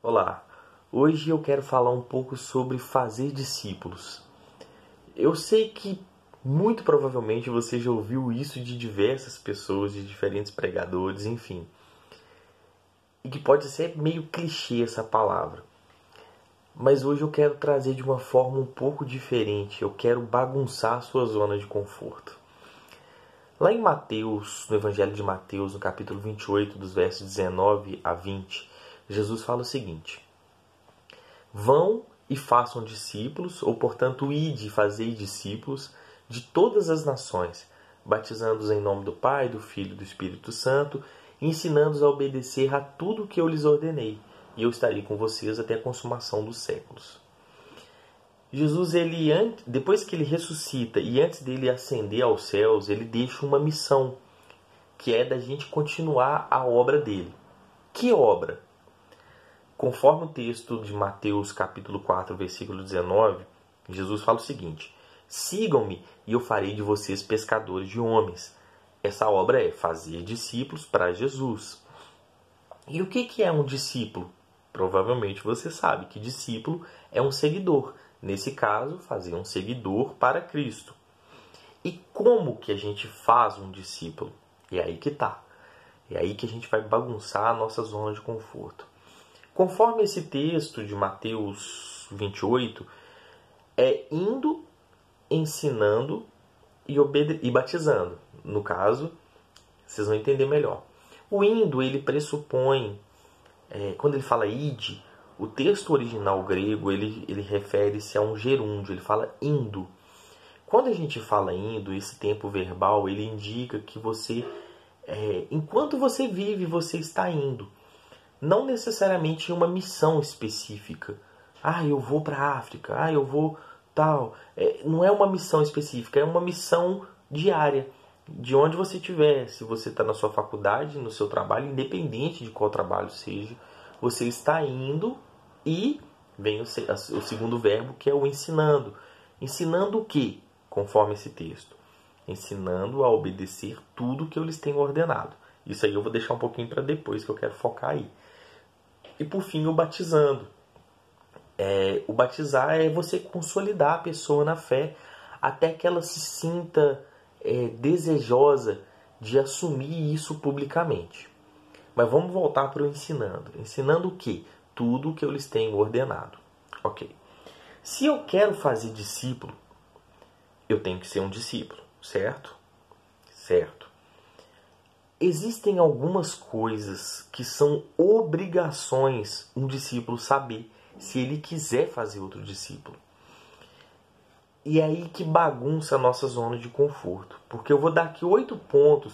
Olá, hoje eu quero falar um pouco sobre fazer discípulos. Eu sei que muito provavelmente você já ouviu isso de diversas pessoas, de diferentes pregadores, enfim. E que pode ser meio clichê essa palavra. Mas hoje eu quero trazer de uma forma um pouco diferente. Eu quero bagunçar a sua zona de conforto. Lá em Mateus, no Evangelho de Mateus, no capítulo 28, dos versos 19 a 20, Jesus fala o seguinte: Vão e façam discípulos, ou portanto ide e fazei discípulos de todas as nações, batizando-os em nome do Pai, do Filho e do Espírito Santo, e ensinando-os a obedecer a tudo o que eu lhes ordenei, e eu estarei com vocês até a consumação dos séculos. Jesus, depois que ele ressuscita e antes dele ascender aos céus, ele deixa uma missão, que é da gente continuar a obra dele. Que obra? Conforme o texto de Mateus capítulo 4, versículo 19, Jesus fala o seguinte: Sigam-me e eu farei de vocês pescadores de homens. Essa obra é fazer discípulos para Jesus. E o que é um discípulo? Provavelmente você sabe que discípulo é um seguidor. Nesse caso, fazer um seguidor para Cristo. E como que a gente faz um discípulo? É aí que tá. É aí que a gente vai bagunçar a nossa zona de conforto. Conforme esse texto de Mateus 28, é indo, ensinando e batizando. No caso, vocês vão entender melhor. O indo, ele pressupõe, quando ele fala ide, o texto original grego, ele refere-se a um gerúndio, ele fala indo. Quando a gente fala indo, esse tempo verbal, ele indica que você, enquanto você vive, você está indo. Não necessariamente em uma missão específica. Eu vou para a África, eu vou tal. Não é uma missão específica, é uma missão diária. De onde você estiver, se você está na sua faculdade, no seu trabalho, independente de qual trabalho seja, você está indo e vem o segundo verbo, que é o ensinando. Ensinando o quê? Conforme esse texto. Ensinando a obedecer tudo que eu lhes tenho ordenado. Isso aí eu vou deixar um pouquinho para depois, que eu quero focar aí. E por fim, o batizando. O batizar é você consolidar a pessoa na fé até que ela se sinta desejosa de assumir isso publicamente. Mas vamos voltar para o ensinando. Ensinando o quê? Tudo o que eu lhes tenho ordenado. Ok. Se eu quero fazer discípulo, eu tenho que ser um discípulo, certo? Certo. Existem algumas coisas que são obrigações um discípulo saber se ele quiser fazer outro discípulo. E é aí que bagunça a nossa zona de conforto. Porque eu vou dar aqui 8 pontos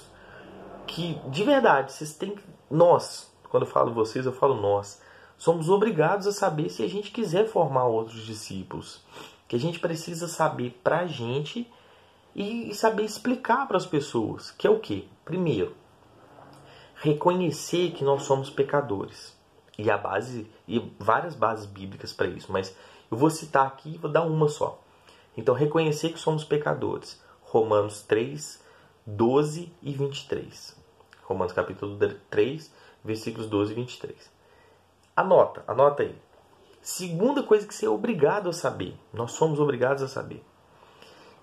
que, de verdade, vocês têm que... Nós, quando eu falo vocês, eu falo nós. Somos obrigados a saber se a gente quiser formar outros discípulos. Que a gente precisa saber pra gente e saber explicar para as pessoas. Que é o quê? Primeiro, reconhecer que nós somos pecadores. E várias bases bíblicas para isso, mas eu vou citar aqui e vou dar uma só. Então, reconhecer que somos pecadores. Romanos 3, 12 e 23. Romanos capítulo 3, versículos 12 e 23. Anota aí. Segunda coisa que você é obrigado a saber. Nós somos obrigados a saber.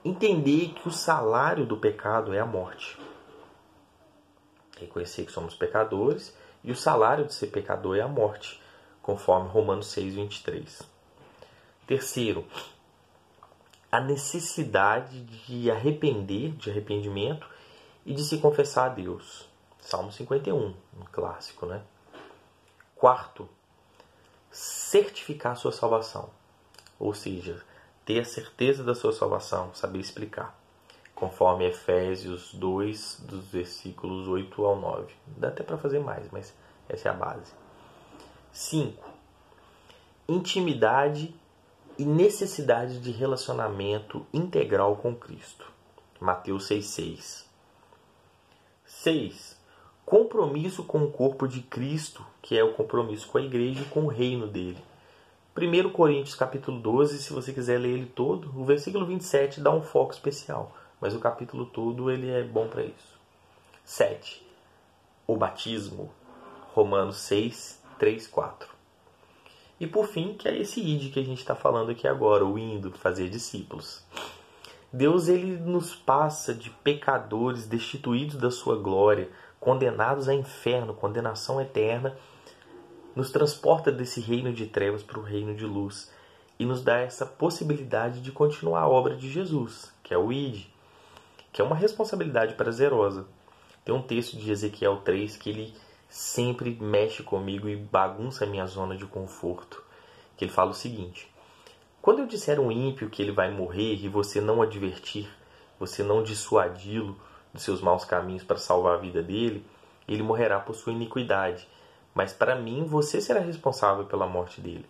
Entender que o salário do pecado é a morte. Reconhecer que somos pecadores e o salário de ser pecador é a morte, conforme Romanos 6, 23. Terceiro, a necessidade de arrependimento e de se confessar a Deus. Salmo 51, um clássico, né? Quarto, certificar a sua salvação. Ou seja, ter a certeza da sua salvação, saber explicar. Conforme Efésios 2, dos versículos 8 ao 9. Dá até para fazer mais, mas essa é a base. 5. Intimidade e necessidade de relacionamento integral com Cristo. Mateus 6,6. 6. Compromisso com o corpo de Cristo, que é o compromisso com a igreja e com o reino dele. 1 Coríntios capítulo 12, se você quiser ler ele todo, o versículo 27 dá um foco especial. Mas o capítulo todo ele é bom para isso. 7. O batismo. Romanos 6, 3, 4. E por fim, que é esse id que a gente está falando aqui agora, o indo, fazer discípulos. Deus ele nos passa de pecadores destituídos da sua glória, condenados a inferno, condenação eterna, nos transporta desse reino de trevas para o reino de luz e nos dá essa possibilidade de continuar a obra de Jesus, que é o id, que é uma responsabilidade prazerosa. Tem um texto de Ezequiel 3 que ele sempre mexe comigo e bagunça a minha zona de conforto, que ele fala o seguinte: quando eu disser um ímpio que ele vai morrer e você não advertir, você não dissuadi-lo dos seus maus caminhos para salvar a vida dele, ele morrerá por sua iniquidade, mas para mim você será responsável pela morte dele.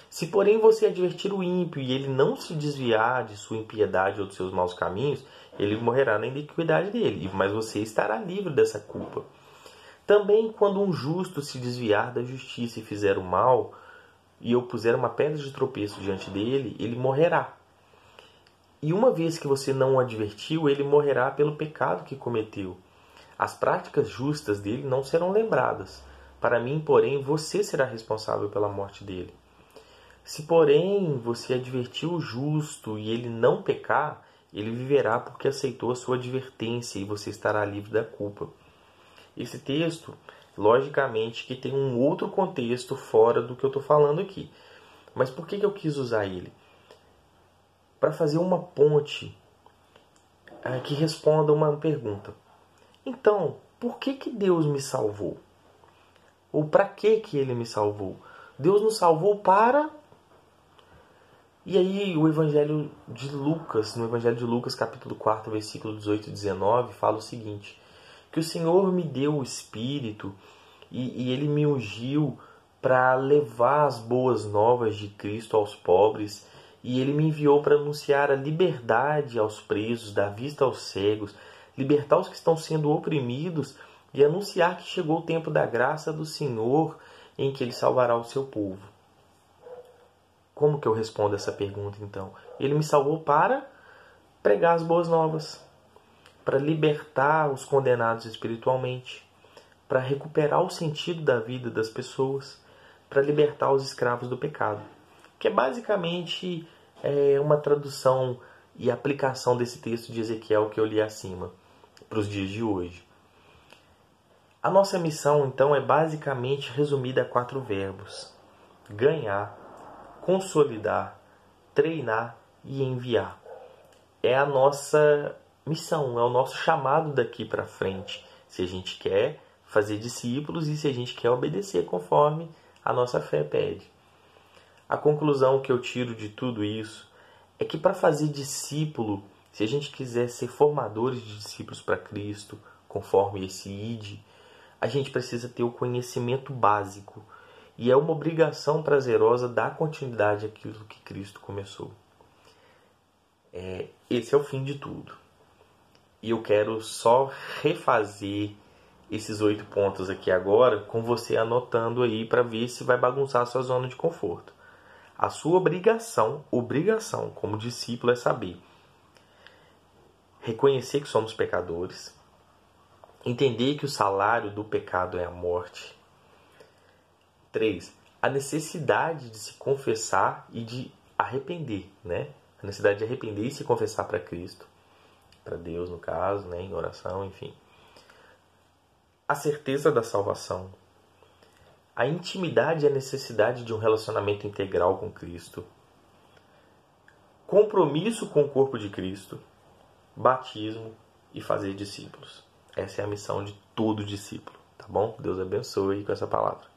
Se porém você advertir o ímpio e ele não se desviar de sua impiedade ou dos seus maus caminhos, ele morrerá na iniquidade dele, mas você estará livre dessa culpa. Também quando um justo se desviar da justiça e fizer o mal, e eu puser uma pedra de tropeço diante dele, ele morrerá. E uma vez que você não o advertiu, ele morrerá pelo pecado que cometeu. As práticas justas dele não serão lembradas. Para mim, porém, você será responsável pela morte dele. Se, porém, você advertiu o justo e ele não pecar, ele viverá porque aceitou a sua advertência e você estará livre da culpa. Esse texto, logicamente, que tem um outro contexto fora do que eu estou falando aqui. Mas por que eu quis usar ele? Para fazer uma ponte que responda uma pergunta. Então, por que Deus me salvou? Ou para que ele me salvou? Deus nos salvou para... E aí o Evangelho de Lucas, no Evangelho de Lucas, capítulo 4, versículo 18 e 19, fala o seguinte: que o Senhor me deu o Espírito e Ele me ungiu para levar as boas novas de Cristo aos pobres, e Ele me enviou para anunciar a liberdade aos presos, dar vista aos cegos, libertar os que estão sendo oprimidos e anunciar que chegou o tempo da graça do Senhor em que Ele salvará o seu povo. Como que eu respondo essa pergunta, então? Ele me salvou para pregar as boas novas, para libertar os condenados espiritualmente, para recuperar o sentido da vida das pessoas, para libertar os escravos do pecado. Que é basicamente uma tradução e aplicação desse texto de Ezequiel que eu li acima, para os dias de hoje. A nossa missão, então, é basicamente resumida a 4 verbos: ganhar, consolidar, treinar e enviar. É a nossa missão, é o nosso chamado daqui para frente, se a gente quer fazer discípulos e se a gente quer obedecer conforme a nossa fé pede. A conclusão que eu tiro de tudo isso é que para fazer discípulo, se a gente quiser ser formadores de discípulos para Cristo, conforme esse id, a gente precisa ter o conhecimento básico. E é uma obrigação prazerosa dar continuidade àquilo que Cristo começou. Esse é o fim de tudo. E eu quero só refazer esses 8 pontos aqui agora, com você anotando aí para ver se vai bagunçar a sua zona de conforto. A sua obrigação como discípulo é saber reconhecer que somos pecadores, entender que o salário do pecado é a morte. 3. A necessidade de se confessar e de arrepender, né? A necessidade de arrepender e se confessar para Cristo, para Deus no caso, né? Em oração, enfim. A certeza da salvação. A intimidade e a necessidade de um relacionamento integral com Cristo. Compromisso com o corpo de Cristo. Batismo e fazer discípulos. Essa é a missão de todo discípulo, tá bom? Deus abençoe com essa palavra.